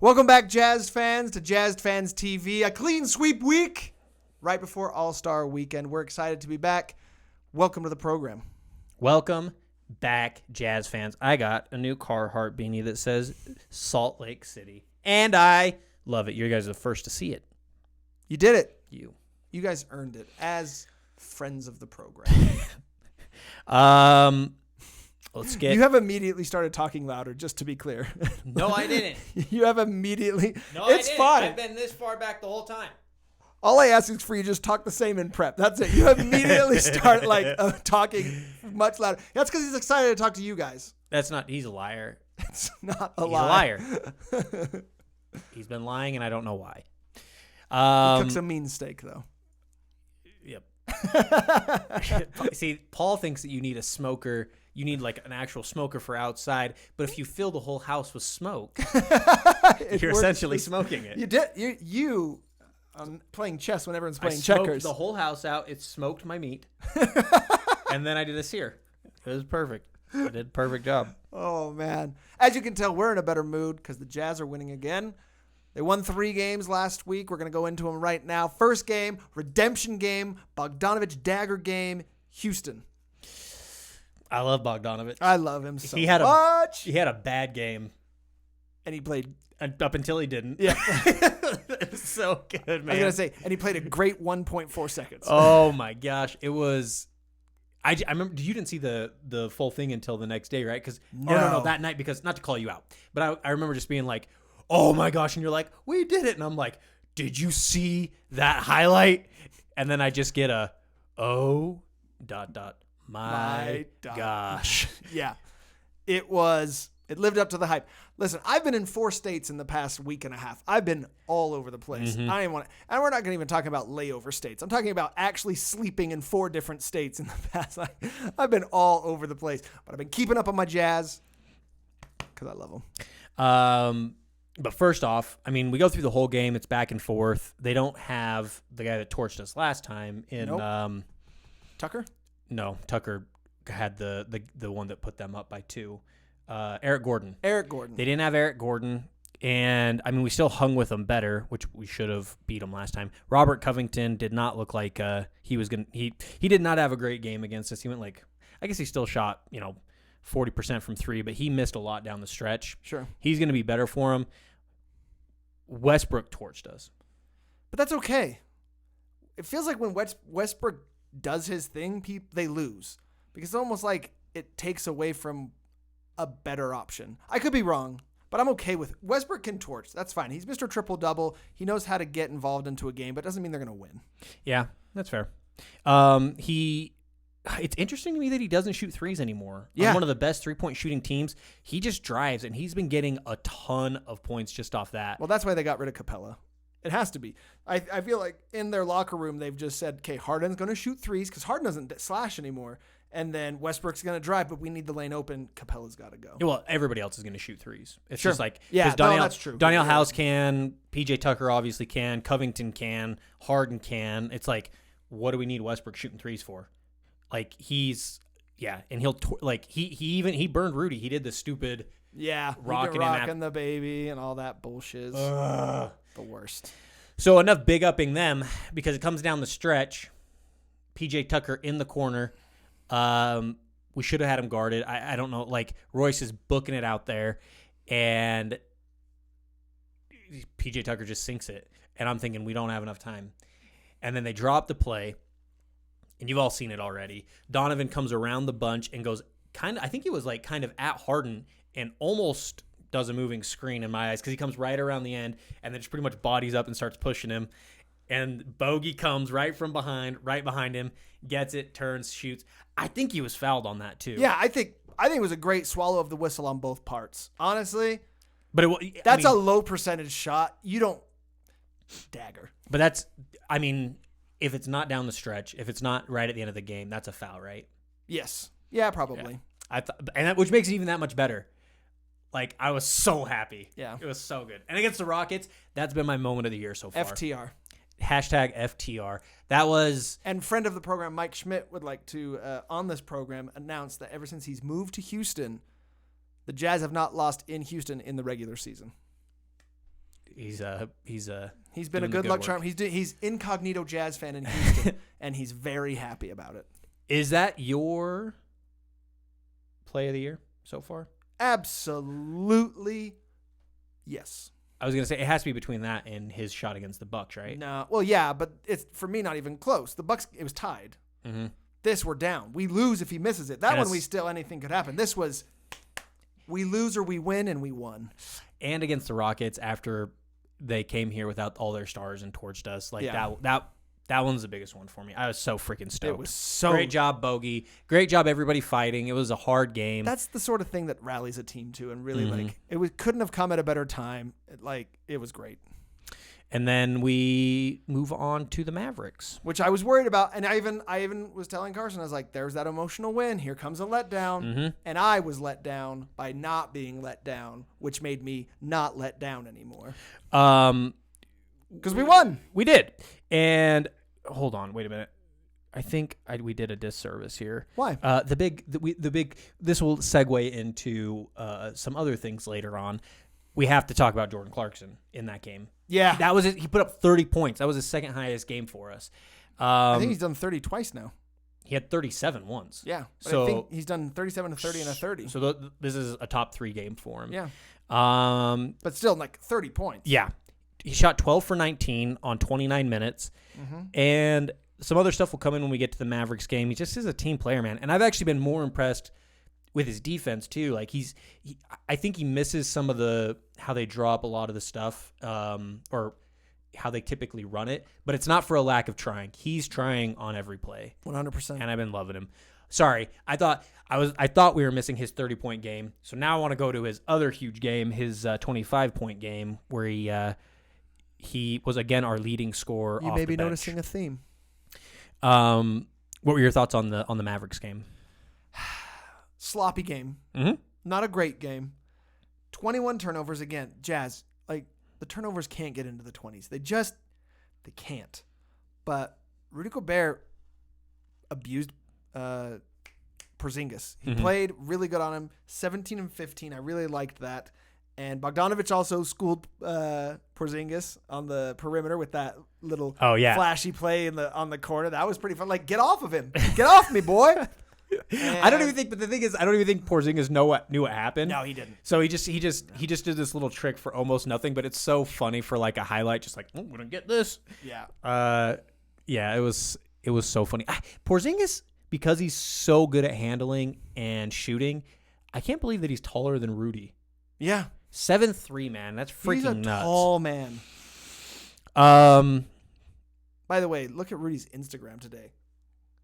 Welcome back, Jazz fans, to Jazzed Fans TV, a clean sweep week right before All-Star Weekend. We're excited to be back. Welcome to the program. Welcome back, Jazz fans. I got a new Carhartt beanie that says Salt Lake City, and I love it. You guys are the first to see it. You did it. You guys earned it as friends of the program. Let's get. You have immediately started talking louder, just to be clear. No, I didn't. You have immediately. No, it's I didn't. fine. I've been this far back the whole time. All I ask is for you to just talk the same in prep. That's it. You immediately start talking much louder. That's because he's excited to talk to you guys. That's not. He's a liar. It's not a He's lie. a liar. He's been lying, and I don't know why. He cooks a mean steak, though. Yep. See, Paul thinks that you need a smoker. You need like an actual smoker for outside. But if you fill the whole house with smoke, you're essentially smoking it. You did. You playing chess when everyone's playing I smoked checkers. The whole house out. It smoked my meat, and then I did a sear. It was perfect. I did a perfect job. Oh man! As you can tell, we're in a better mood because the Jazz are winning again. They won 3 games last week. We're going to go into them right now. First game, redemption game, Bogdanovich dagger game, Houston. I love Bogdanovich. I love him so much. He had a bad game. And he played. Up until he didn't. Yeah. It was so good, man. I was going to say, and he played a great 1.4 seconds. Oh, my gosh. It was. I remember, you didn't see the full thing until the next day, right? No, that night, because, not to call you out, but I remember just being like, oh my gosh, and you're like, we did it, and I'm like, did you see that highlight? And then I just get a my gosh. Yeah. It lived up to the hype. Listen, I've been in 4 states in the past week and a half. I've been all over the place. Mm-hmm. And we're not going to even talk about layover states. I'm talking about actually sleeping in 4 different states in the past. I've been all over the place, but I've been keeping up on my Jazz because I love them. But first off, I mean, we go through the whole game. It's back and forth. They don't have the guy that torched us last time in Nope. Tucker? No, Tucker had the one that put them up by 2. Eric Gordon. They didn't have Eric Gordon, and I mean, we still hung with them better, which we should have beat them last time. Robert Covington did not look like he was gonna. He did not have a great game against us. He went I guess he still shot 40% from 3, but he missed a lot down the stretch. Sure, he's gonna be better for him. Westbrook torched us, but that's okay. It feels like when Westbrook does his thing, they lose because it's almost like it takes away from a better option. I could be wrong, but I'm okay with it. Westbrook can torch. That's fine. He's Mr. Triple-Double. He knows how to get involved into a game, but it doesn't mean they're going to win. Yeah, that's fair. It's interesting to me that he doesn't shoot threes anymore. Yeah. On one of the best 3-point shooting teams, he just drives, and he's been getting a ton of points just off that. Well, that's why they got rid of Capella. It has to be. I feel like in their locker room, they've just said, okay, Harden's going to shoot threes because Harden doesn't slash anymore. And then Westbrook's going to drive, but we need the lane open. Capella's got to go. Well, everybody else is going to shoot threes. It's Sure. just like, yeah, that's true. Danielle House can, PJ Tucker obviously can, Covington can, Harden can. It's like, what do we need Westbrook shooting threes for? Like and he'll he burned Rudy. He did the stupid rocking the baby and all that bullshit. The worst. So enough big upping them because it comes down the stretch. PJ Tucker in the corner. We should have had him guarded. I don't know. Like Royce is booking it out there, and PJ Tucker just sinks it. And I'm thinking we don't have enough time. And then they drop the play, and you've all seen it already. Donovan comes around the bunch and goes I think he was kind of at Harden and almost does a moving screen in my eyes because he comes right around the end and then just pretty much bodies up and starts pushing him. And Bogey comes right behind him, gets it, turns, shoots. I think he was fouled on that too. Yeah, I think it was a great swallow of the whistle on both parts. Honestly, but that's a low percentage shot. You don't dagger. But if it's not down the stretch, if it's not right at the end of the game, that's a foul, right? Yes. Yeah, probably. Yeah. Which makes it even that much better. I was so happy. Yeah. It was so good. And against the Rockets, that's been my moment of the year so far. FTR. Hashtag FTR. That was... And friend of the program, Mike Schmidt, would like to, on this program, announce that ever since he's moved to Houston, the Jazz have not lost in Houston in the regular season. He's been a good luck charm. He's incognito Jazz fan in Houston, and he's very happy about it. Is that your play of the year so far? Absolutely, yes. I was gonna say it has to be between that and his shot against the Bucks, right? No, well, yeah, but it's for me not even close. The Bucks, it was tied. Mm-hmm. This we're down. We lose if he misses it. That one we still anything could happen. This was we lose or we win, and we won. And against the Rockets after they came here without all their stars and torched us, like that one's the biggest one for me. I was so freaking stoked. It was so great job, Bogey. Great job, everybody fighting. It was a hard game. That's the sort of thing that rallies a team to, and really couldn't have come at a better time. It was great. And then we move on to the Mavericks, which I was worried about, and I even was telling Carson, I was like, "There's that emotional win. Here comes a letdown," and I was let down by not being let down, which made me not let down anymore. Because we won. We did, and hold on, wait a minute. I think we did a disservice here. Why? The big. This will segue into some other things later on. We have to talk about Jordan Clarkson in that game. Yeah. That was it. He put up 30 points. That was his second highest game for us. I think he's done 30 twice now. He had 37 once. Yeah. So I think he's done 37 and 30 and a 30. So this is a top 3 game for him. Yeah. But still, like 30 points. Yeah. He shot 12 for 19 on 29 minutes. Mm-hmm. And some other stuff will come in when we get to the Mavericks game. He just is a team player, man. And I've actually been more impressed with his defense too. Like I think he misses some of how they draw up a lot of the stuff, or how they typically run it, but it's not for a lack of trying. He's trying on every play. 100%. And I've been loving him. Sorry. I thought we were missing his 30-point game. So now I want to go to his other huge game, his 25-point game, where he was again our leading scorer. You may be noticing a theme. What were your thoughts on the Mavericks game? Sloppy game. Mm-hmm. Not a great game. 21 turnovers again. Jazz, like, the turnovers can't get into the 20s. They can't. But Rudy Gobert abused Porzingis. He played really good on him. 17 and 15. I really liked that. And Bogdanović also schooled Porzingis on the perimeter with that little flashy play on the corner. That was pretty fun. Like, get off of him. Get off me, boy. I don't even think. But the thing is, I don't even think Porzingis knew what happened. No, he didn't. So he just did this little trick for almost nothing. But it's so funny for like a highlight. Just like, oh, we're gonna get this. Yeah. Yeah. It was so funny. Porzingis, because he's so good at handling and shooting, I can't believe that he's taller than Rudy. Yeah. 7'3", man. That's freaking he's a nuts. Tall man. By the way, look at Rudy's Instagram today.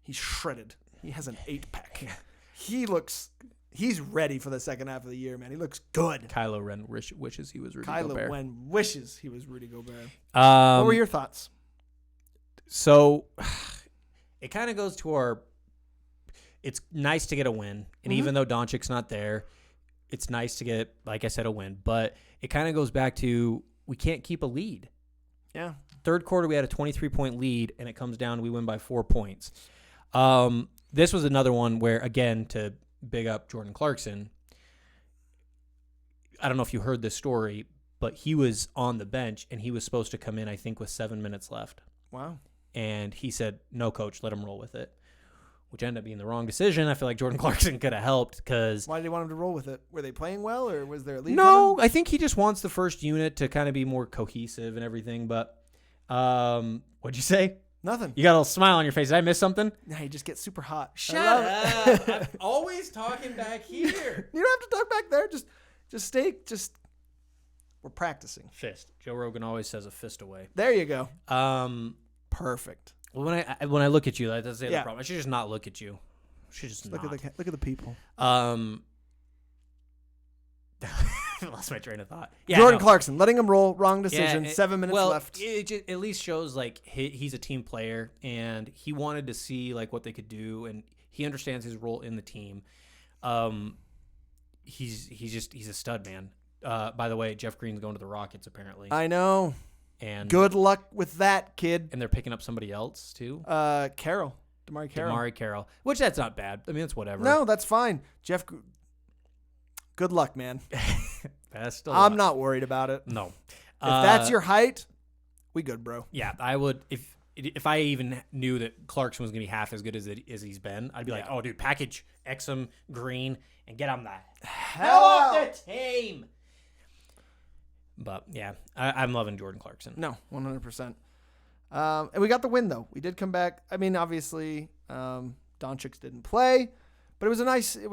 He's shredded. He has an 8-pack. He's ready for the second half of the year, man. He looks good. Kylo Ren wishes he was Rudy Gobert. Kylo Ren wishes he was Rudy Gobert. What were your thoughts? So it kind of goes to it's nice to get a win. And even though Doncic's not there, it's nice to get, like I said, a win. But it kind of goes back to we can't keep a lead. Yeah. Third quarter, we had a 23-point lead, and it comes down, we win by 4 points. This was another one where, again, to big up Jordan Clarkson, I don't know if you heard this story, but he was on the bench, and he was supposed to come in, I think, with 7 minutes left. Wow. And he said, no, coach, let him roll with it, which ended up being the wrong decision. I feel like Jordan Clarkson could have helped because... Why did he want him to roll with it? Were they playing well, or was there a lead? No, coming? I think he just wants the first unit to kind of be more cohesive and everything, but what'd you say? Nothing. You got a little smile on your face. Did I miss something? Nah, you just get super hot. Shut up. I'm always talking back here. You don't have to talk back there. Just we're practicing. Fist. Joe Rogan always says a fist away. There you go. Perfect. Well, when I look at you, that's the problem. I should just not look at you. I should just look not. At the people. Lost my train of thought. Jordan Clarkson, letting him roll, wrong decision. 7 minutes left. It at least shows like he's a team player, and he wanted to see like what they could do, and he understands his role in the team. He's a stud, man. By the way, Jeff Green's going to the Rockets apparently. I know. And good luck with that, kid. And they're picking up somebody else too. DeMarre Carroll. DeMarre Carroll, which that's not bad. I mean, it's whatever. No, that's fine. Jeff. Good luck, man. Best I'm not worried about it. No. that's your height, we good, bro. Yeah, I would if I even knew that Clarkson was going to be half as good as he's been, I'd be like, oh, dude, package Exum Green and get him the hell off the team. But, yeah, I'm loving Jordan Clarkson. No, 100%. And we got the win, though. We did come back. I mean, obviously, Doncic didn't play, but it was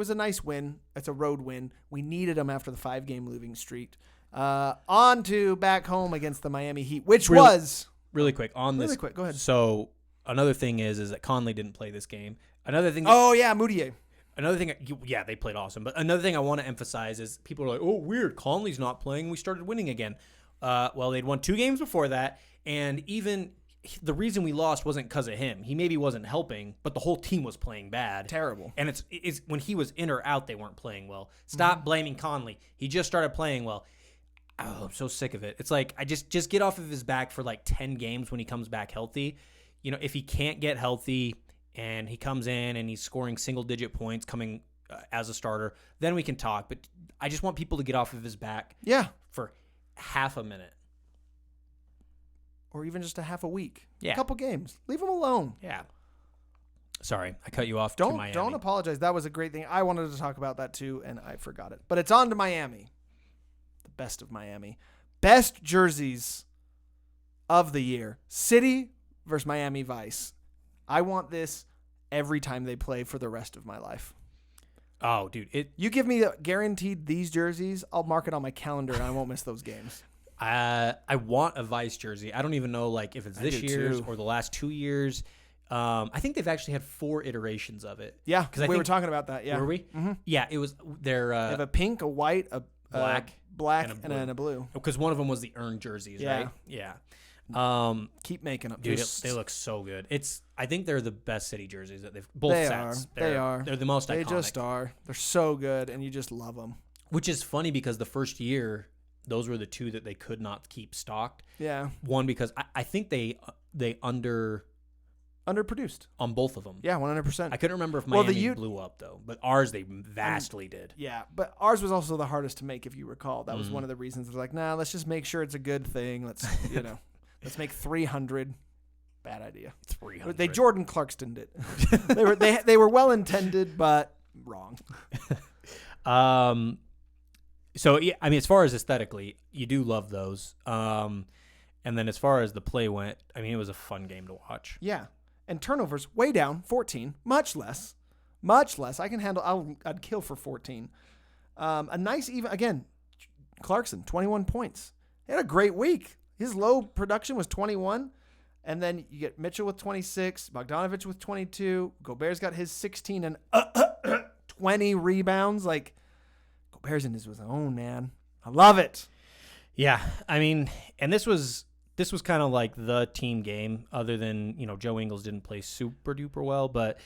a nice win. It's a road win. We needed him after the 5-game losing streak. On to back home against the Miami Heat, which was... Really quick on this. Really quick, go ahead. So another thing is that Conley didn't play this game. Another thing. Moutier. Another thing. Yeah, they played awesome. But another thing I want to emphasize is people are like, oh, weird. Conley's not playing. We started winning again. Well, they'd won 2 games before that, and even the reason we lost wasn't because of him. He maybe wasn't helping, but the whole team was playing bad. Terrible. And it's when he was in or out, they weren't playing well. Stop blaming Conley. He just started playing well. Oh, I'm so sick of it. It's like, I just get off of his back for like 10 games when he comes back healthy. You know, if he can't get healthy and he comes in and he's scoring single-digit points coming as a starter, then we can talk. But I just want people to get off of his back for half a minute. Or even just a half a week. Yeah. A couple games. Leave him alone. Yeah. Sorry, I cut you off. Don't apologize. That was a great thing. I wanted to talk about that too, and I forgot it. But it's on to Miami. Best of Miami. Best jerseys of the year. City versus Miami Vice. I want this every time they play for the rest of my life. Oh, dude. You give me guaranteed these jerseys, I'll mark it on my calendar and I won't miss those games. I want a Vice jersey. I don't even know if it's this year's or the last 2 years. I think they've actually had 4 iterations of it. Yeah, because we were talking about that. Yeah. Were we? Mm-hmm. Yeah, it was they have a pink, a white, a black, and a blue. Because one of them was the earned jerseys, right? Yeah. Keep making up. Dude, they look so good. I think they're the best City jerseys that they've. They sets. are. They're the most iconic. They just are. They're so good, and you just love them. Which is funny because the first year, those were the 2 that they could not keep stocked. Yeah. One because I think they underproduced on both of them. Yeah, 100%. I couldn't remember if Miami blew up though, but ours they vastly did. Yeah, but ours was also the hardest to make, if you recall. That was one of the reasons. They're like, nah, let's just make sure it's a good thing. Let's let's make 300. Bad idea. 300. They Jordan Clarkstoned it. they were well intended, but wrong. So yeah, I mean, as far as aesthetically, you do love those. And then as far as the play went, I mean, it was a fun game to watch. Yeah. And turnovers way down, 14, much less. I can handle. I'd kill for 14. A nice even again. Clarkson 21 points. He had a great week. His low production was 21, and then you get Mitchell with 26, Bogdanovich with 22. Gobert's got his 16 and 20 rebounds. Like Gobert's in his own, man. I love it. Yeah, I mean, and this was kind of like the team game, other than, Joe Ingles didn't play super duper well, but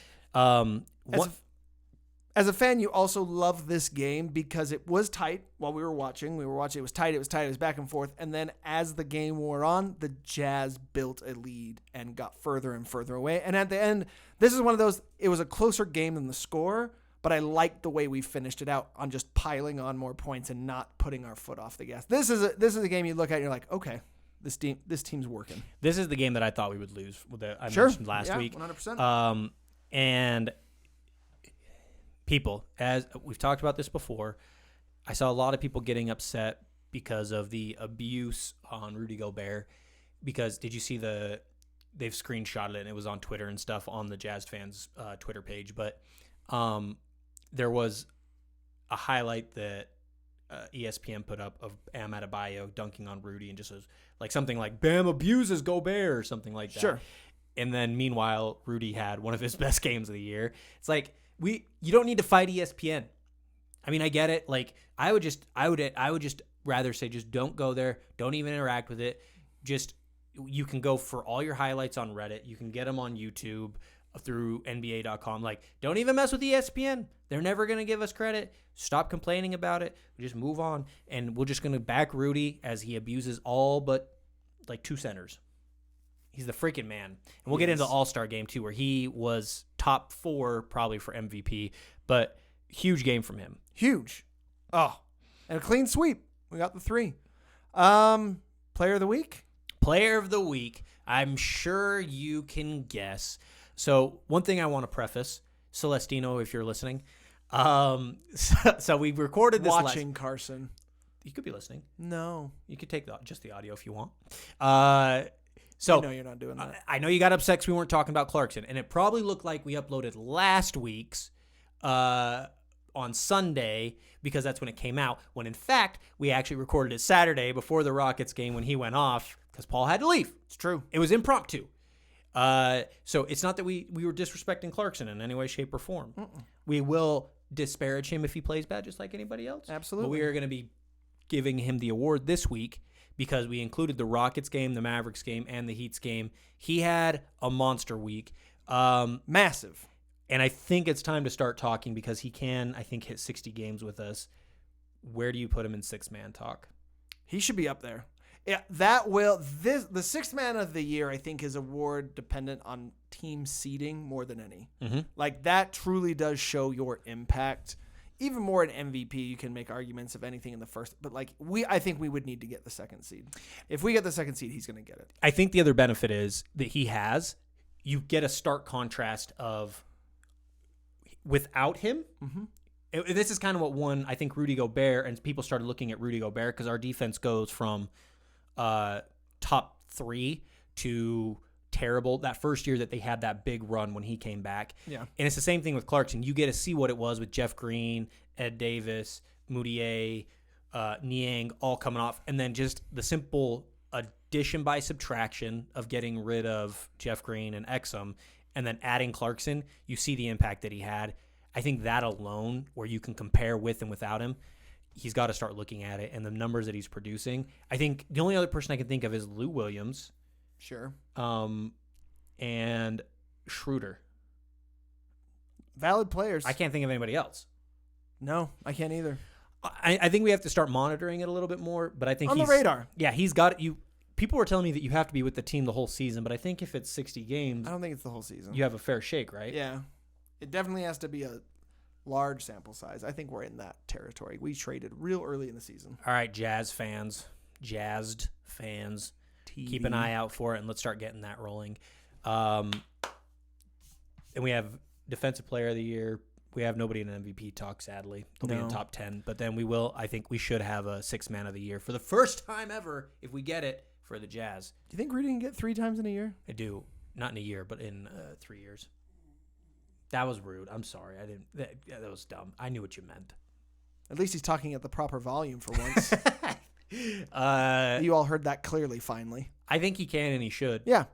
as a fan, you also love this game because it was tight while we were watching. It was tight, it was back and forth, and then as the game wore on, the Jazz built a lead and got further and further away. And at the end, this is one of those, it was a closer game than the score, but I liked the way we finished it out on just piling on more points and not putting our foot off the gas. This is a game you look at and you're like, okay, this team's working. This is the game that I thought we would lose that I mentioned last week. 100%. And people, as we've talked about this before, I saw a lot of people getting upset because of the abuse on Rudy Gobert. Because did you see they've screenshotted it and it was on Twitter and stuff on the Jazz fans Twitter page, but there was a highlight that ESPN put up of Bam Adebayo dunking on Rudy and just was like something like Bam abuses Gobert or something like that. Sure. And then meanwhile, Rudy had one of his best games of the year. It's like you don't need to fight ESPN. I mean, I get it. Like I would just rather say just don't go there. Don't even interact with it. Just you can go for all your highlights on Reddit. You can get them on YouTube through NBA.com. Like, don't even mess with ESPN. They're never going to give us credit. Stop complaining about it. We just move on. And we're just going to back Rudy as he abuses all but like 2 centers. He's the freaking man. And we'll get into the All-Star game too, where he was top 4 probably for MVP, but huge game from him. Huge. Oh, and a clean sweep. We got the 3. Player of the week? Player of the week. I'm sure you can guess. So one thing I want to preface, Celestino, if you're listening. So we recorded this Watching Carson. You could be listening. No. You could take just the audio if you want. So I know you're not doing that. I know you got upset because we weren't talking about Clarkson, and it probably looked like we uploaded last week's on Sunday because that's when it came out, when in fact we actually recorded it Saturday before the Rockets game when he went off because Paul had to leave. It's true. It was impromptu. So it's not that we were disrespecting Clarkson in any way, shape, or form. We will disparage him if he plays bad just like anybody else. Absolutely. But we are going to be giving him the award this week because we included the Rockets game, the Mavericks game, and the Heat's game. He had a monster week. Massive. And I think it's time to start talking because he can, I think, hit 60 games with us. Where do you put him in six-man talk? He should be up there. Yeah, the sixth man of the year, I think, is award dependent on team seeding more than any. Mm-hmm. Like, that truly does show your impact. Even more in MVP, you can make arguments of anything in the first. But, like, I think we would need to get the second seed. If we get the second seed, he's going to get it. I think the other benefit is that you get a stark contrast of without him. Mm-hmm. This is kind of what won, I think, Rudy Gobert, and people started looking at Rudy Gobert because our defense goes from top 3 to terrible that first year that they had that big run when he came back. Yeah. And it's the same thing with Clarkson. You get to see what it was with Jeff Green, Ed Davis, Moutier, Niang all coming off, and then just the simple addition by subtraction of getting rid of Jeff Green and Exum and then adding Clarkson, you see the impact that he had. I think that alone, where you can compare with and without him, he's got to start looking at it and the numbers that he's producing. I think the only other person I can think of is Lou Williams. Sure. And Schroeder. Valid players. I can't think of anybody else. No, I can't either. I think we have to start monitoring it a little bit more, but I think on the radar. Yeah, he's got you. People were telling me that you have to be with the team the whole season, but I think if it's 60 games, I don't think it's the whole season. You have a fair shake, right? Yeah. It definitely has to be a large sample size. I think we're in that territory. We traded real early in the season. All right, jazzed fans, TV. keep an eye out for it, and let's start getting that rolling. And we have Defensive Player of the Year. We have nobody in MVP talk, sadly. They'll be in top 10. But then I think we should have a six-man of the year for the first time ever, if we get it, for the Jazz. Do you think Rudy can get 3 times in a year? I do. Not in a year, but in 3 years. That was rude. I'm sorry. I didn't. That was dumb. I knew what you meant. At least he's talking at the proper volume for once. You all heard that clearly, finally. I think he can and he should. Yeah.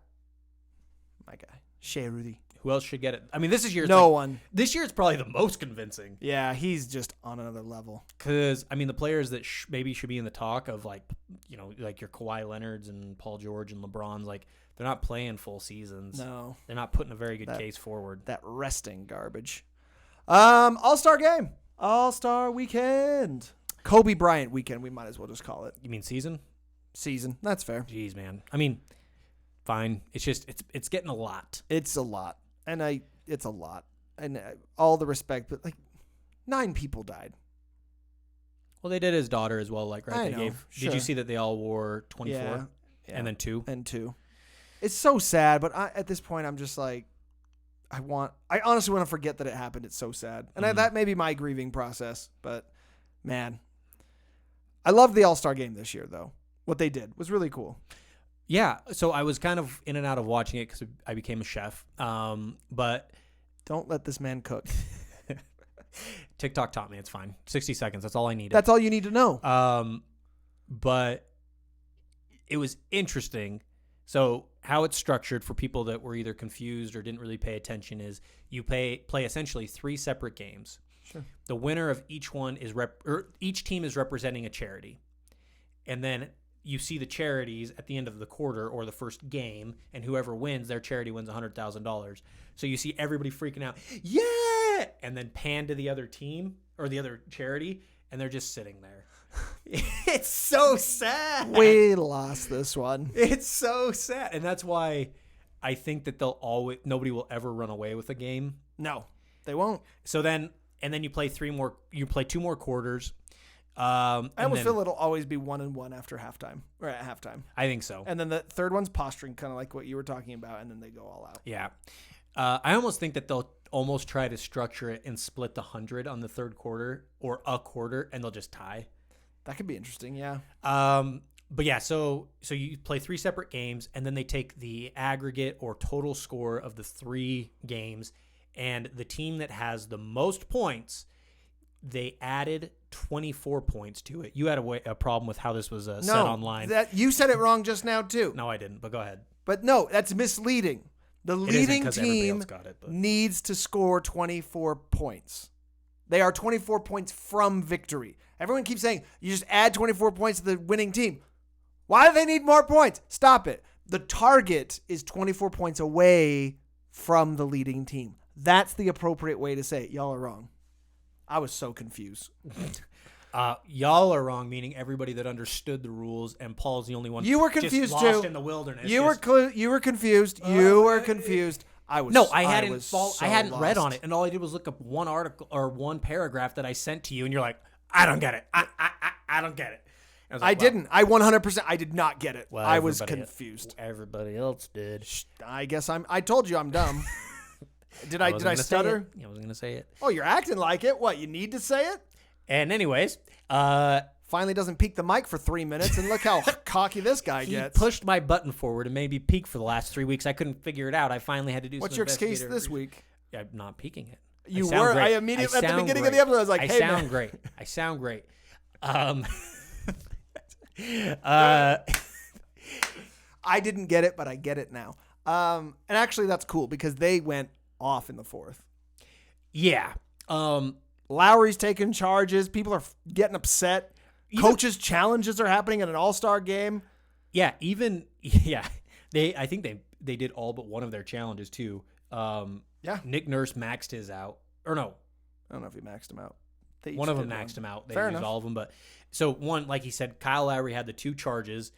My guy. Shea Rudy. Who else should get it? I mean, this is year. No one. This year it's probably the most convincing. Yeah, he's just on another level. Because, I mean, the players that maybe should be in the talk of, like, you know, like your Kawhi Leonards and Paul George and LeBron's, like, they're not playing full seasons. No. They're not putting a very good case forward. That resting garbage. All-Star game. All-Star weekend. Kobe Bryant weekend, we might as well just call it. You mean season? Season. That's fair. Jeez, man. I mean, fine. It's just, it's getting a lot. It's a lot. And it's a lot. And all the respect, but, like, 9 people died. Well, they did his daughter as well, like, right? I know, sure. Did you see that they all wore 24? Yeah. And then 2? And 2. It's so sad, but at this point, I'm just like, I honestly want to forget that it happened. It's so sad. And that may be my grieving process, but, man. I loved the All-Star game this year, though. What they did was really cool. Yeah, so I was kind of in and out of watching it because I became a chef. But don't let this man cook. TikTok taught me it's fine. 60 seconds. That's all I needed. That's all you need to know. But it was interesting. So how it's structured for people that were either confused or didn't really pay attention is you play essentially 3 separate games. Sure. The winner of each one is each team is representing a charity, and then you see the charities at the end of the quarter or the first game, and whoever wins, their charity wins $100,000. So you see everybody freaking out, yeah, and then pan to the other team or the other charity, and they're just sitting there. It's so sad. We lost this one. It's so sad, and that's why I think that nobody will ever run away with a game. No, they won't. So then, and then you play 2 more quarters. I almost feel it'll always be 1-1 after halftime or at halftime. I think so. And then the third one's posturing, kind of like what you were talking about, and then they go all out. Yeah. I almost think that they'll almost try to structure it and split the 100 on the third quarter or a quarter, and they'll just tie. That could be interesting, yeah. But yeah, so you play 3 separate games, and then they take the aggregate or total score of the 3 games, and the team that has the most points, they added 24 points to it. You had a problem with how this was set online. You said it wrong just now, too. No, I didn't, but go ahead. But no, that's misleading. The leading team needs to score 24 points. They are 24 points from victory. Everyone keeps saying, you just add 24 points to the winning team. Why do they need more points? Stop it. The target is 24 points away from the leading team. That's the appropriate way to say it. Y'all are wrong. I was so confused. Y'all are wrong, meaning everybody that understood the rules, and Paul's the only one. You were confused just too. Lost in the wilderness. You were confused. You were confused. I hadn't read on lost. it, and all I did was look up one article or one paragraph that I sent to you, and you're like, I don't get it. I don't get it. I didn't. I 100%. I did not get it. Well, I was confused. Everybody else did. I guess I told you I'm dumb. Did I stutter? I wasn't gonna say it. Oh, you're acting like it. What? You need to say it? And anyways, finally doesn't peek the mic for 3 minutes, and look how cocky this guy gets. He pushed my button forward and made me peek for the last 3 weeks. I couldn't figure it out. I finally had to do. What's your excuse this week? I'm not peeking it. You were. Great. I immediately at the beginning of the episode I was like, "Hey, man. I sound great." I didn't get it, but I get it now. And actually, that's cool because they went off in the fourth. Yeah. Lowry's taking charges. People are getting upset. Coaches' challenges are happening in an all-star game. Yeah. I think they did all but one of their challenges too. Yeah. Nick Nurse maxed his out, or no? I don't know if he maxed him out. One of them maxed him out. They used all of them, but so one, like he said, Kyle Lowry had the 2 charges,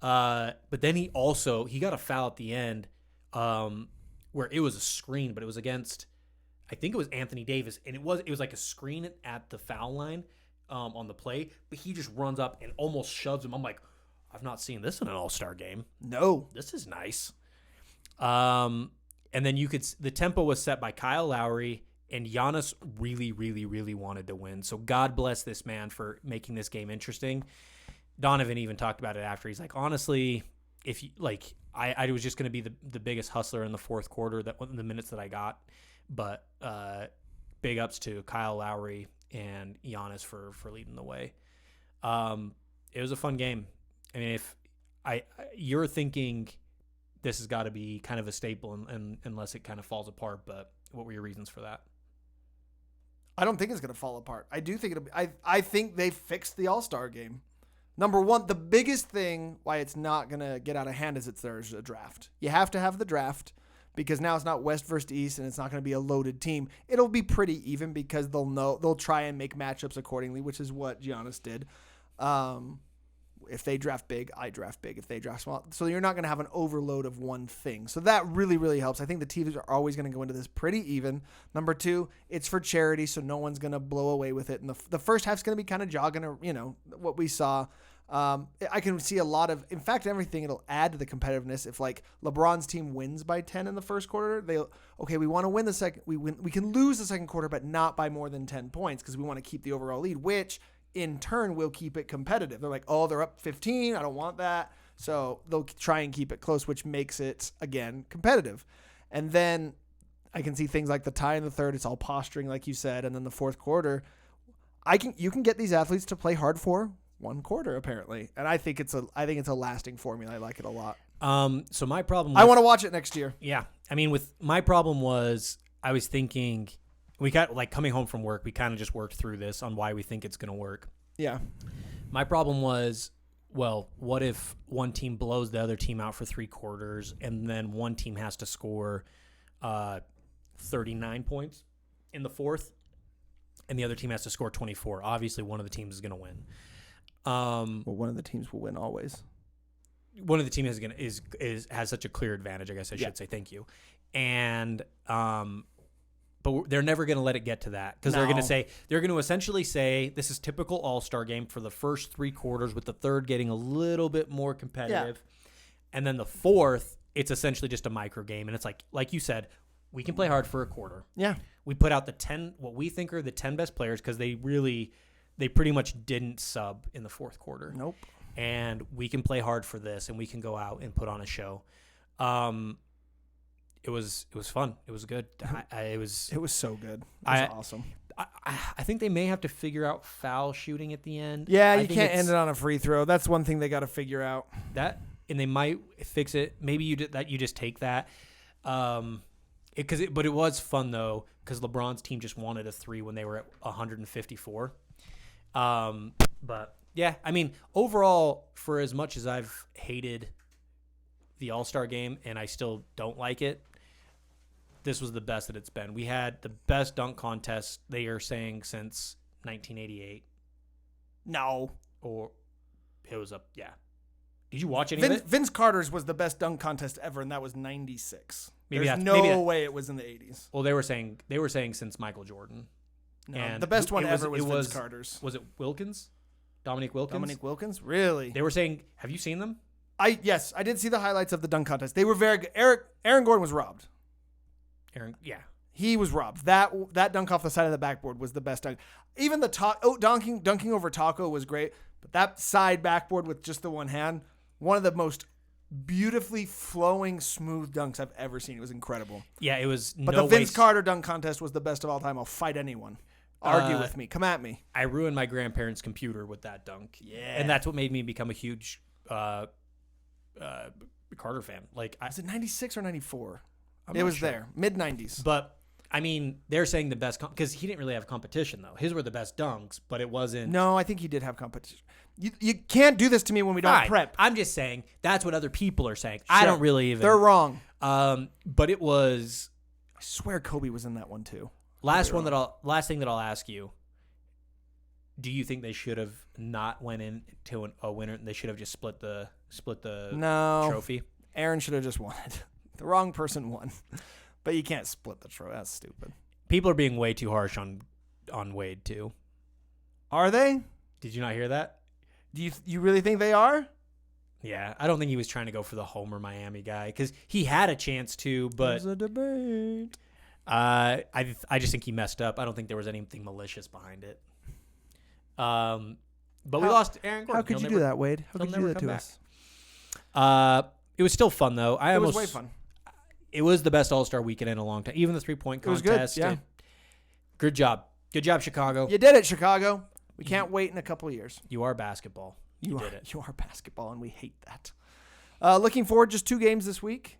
but then he got a foul at the end, where it was a screen, but it was against, I think it was Anthony Davis, and it was like a screen at the foul line, on the play, but he just runs up and almost shoves him. I'm like, I've not seen this in an all-star game. No, this is nice. And then the tempo was set by Kyle Lowry. And Giannis really, really, really wanted to win. So God bless this man for making this game interesting. Donovan even talked about it after. He's like, honestly, if you I was just going to be the biggest hustler in the fourth quarter, the minutes that I got. But big ups to Kyle Lowry and Giannis for leading the way. It was a fun game. I mean, if you're thinking this has got to be kind of a staple, unless it kind of falls apart. But what were your reasons for that? I don't think it's going to fall apart. I do think I think they fixed the All-Star game. Number one, the biggest thing why it's not going to get out of hand is there's a draft. You have to have the draft because now it's not West versus East and it's not going to be a loaded team. It'll be pretty even because they'll try and make matchups accordingly, which is what Giannis did. If they draft big, I draft big. If they draft small. So you're not going to have an overload of one thing. So that really, really helps. I think the teams are always going to go into this pretty even. Number 2, it's for charity, so no one's going to blow away with it. And the first half's going to be kind of jogging, what we saw. I can see a lot of, in fact, everything. It'll add to the competitiveness. If like LeBron's team wins by 10 in the first quarter, we want to win the second. We can lose the second quarter, but not by more than 10 points because we want to keep the overall lead, which in turn will keep it competitive. They're like, oh, they're up 15. I don't want that. So they'll try and keep it close, which makes it, again, competitive. And then I can see things like the tie in the third. It's all posturing, like you said. And then the fourth quarter, you can get these athletes to play hard for one quarter, apparently. And I think it's a lasting formula. I like it a lot. So my problem, I want to watch it next year. Yeah. I mean, with my problem was I was thinking, we got coming home from work, we kind of just worked through this on why we think it's going to work. Yeah. My problem was, well, what if one team blows the other team out for 3 quarters and then one team has to score 39 points in the fourth and the other team has to score 24? Obviously, one of the teams is going to win. One of the teams will win always. One of the teams has such a clear advantage, I guess I should say. Thank you. And But they're never going to let it get to that because No. they're going to essentially say this is typical All-Star game for the first 3 quarters, with the third getting a little bit more competitive, and then the fourth it's essentially just a micro game, and it's like you said, we can play hard for a quarter. Yeah, we put out what we think are the 10 best players because they pretty much didn't sub in the fourth quarter. Nope. And we can play hard for this, and we can go out and put on a show. It was fun. It was good. It was so good. It was awesome. I think they may have to figure out foul shooting at the end. Yeah, you can't end it on a free throw. That's one thing they got to figure out. And they might fix it. Maybe you just take that. But it was fun though because LeBron's team just wanted a 3 when they were at 154. But yeah, I mean, overall, for as much as I've hated the All-Star game and I still don't like it, this was the best that it's been. We had the best dunk contest, they are saying, since 1988. No. Or it was yeah. Did you watch any of it? Vince Carter's was the best dunk contest ever, and that was 96. There's maybe no way it was in the 80s. Well, they were saying since Michael Jordan. No, and the best one ever was Vince Carter's. Was it Wilkins? Dominique Wilkins? Really? They were saying, have you seen them? Yes, I did see the highlights of the dunk contest. They were very good. Aaron Gordon was robbed. Yeah. He was robbed. That dunk off the side of the backboard was the best dunk. Even the dunking over Taco was great, but that side backboard with just the one hand, one of the most beautifully flowing, smooth dunks I've ever seen. It was incredible. Yeah, it was. But the Vince Carter dunk contest was the best of all time. I'll fight anyone. Argue with me. Come at me. I ruined my grandparents' computer with that dunk. Yeah. And that's what made me become a huge Carter fan. Was it 96 or 94? It was sure. There. Mid-90s. But, I mean, they're saying the best because he didn't really have competition, though. His were the best dunks, but it wasn't. No, I think he did have competition. You can't do this to me when we don't prep. I'm just saying that's what other people are saying. Sure. I don't really even. They're wrong. But it was. I swear Kobe was in that one, too. Last thing that I'll ask you. Do you think they should have not went into a winner and they should have just split the trophy? Aaron should have just won it. The wrong person won. But you can't split the trophy. That's stupid. People are being way too harsh on Wade too. Are they? Did you not hear that? Do you really think they are? Yeah, I don't think he was trying to go for the Homer Miami guy because he had a chance to, but there's a debate. I just think he messed up. I don't think there was anything malicious behind it. But we lost Aaron Gordon. How could you do that, Wade? How could you do that to us? It was still fun though. It was way fun. It was the best All-Star weekend in a long time. Even the 3-point contest. It was good. Yeah. Good job. Good job, Chicago. You did it, Chicago. We can't wait in a couple of years. You are basketball. You did it. You are basketball, and we hate that. Looking forward, just 2 games this week.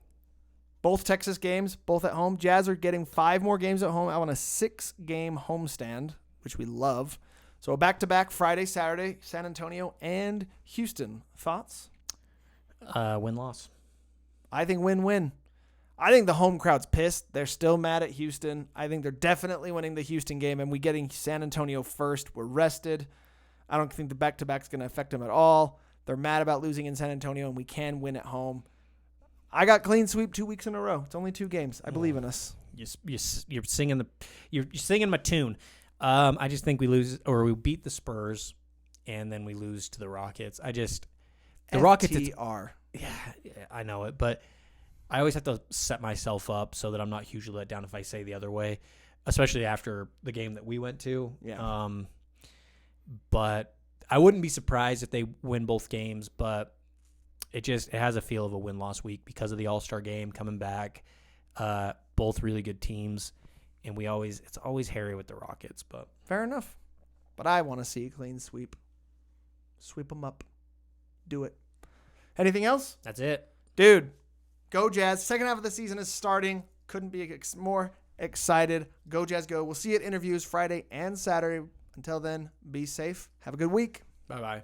Both Texas games, both at home. Jazz are getting 5 more games at home. I want a 6-game homestand, which we love. So a back-to-back Friday, Saturday, San Antonio and Houston. Thoughts? Win-loss. I think win-win. I think the home crowd's pissed. They're still mad at Houston. I think they're definitely winning the Houston game, and we getting San Antonio first. We're rested. I don't think the back-to-back's going to affect them at all. They're mad about losing in San Antonio, and we can win at home. I got clean sweep 2 weeks in a row. It's only 2 games. I believe in us. You're singing you're singing my tune. I just think we lose or we beat the Spurs, and then we lose to the Rockets. Rockets. Yeah, I know it, but I always have to set myself up so that I'm not hugely let down if I say the other way, especially after the game that we went to. Yeah. But I wouldn't be surprised if they win both games, but it has a feel of a win-loss week because of the All-Star game coming back. Both really good teams, and it's always hairy with the Rockets. But fair enough. But I want to see a clean sweep. Sweep them up. Do it. Anything else? That's it. Dude, go Jazz. Second half of the season is starting. Couldn't be more excited. Go Jazz, go. We'll see you at interviews Friday and Saturday. Until then, be safe. Have a good week. Bye-bye.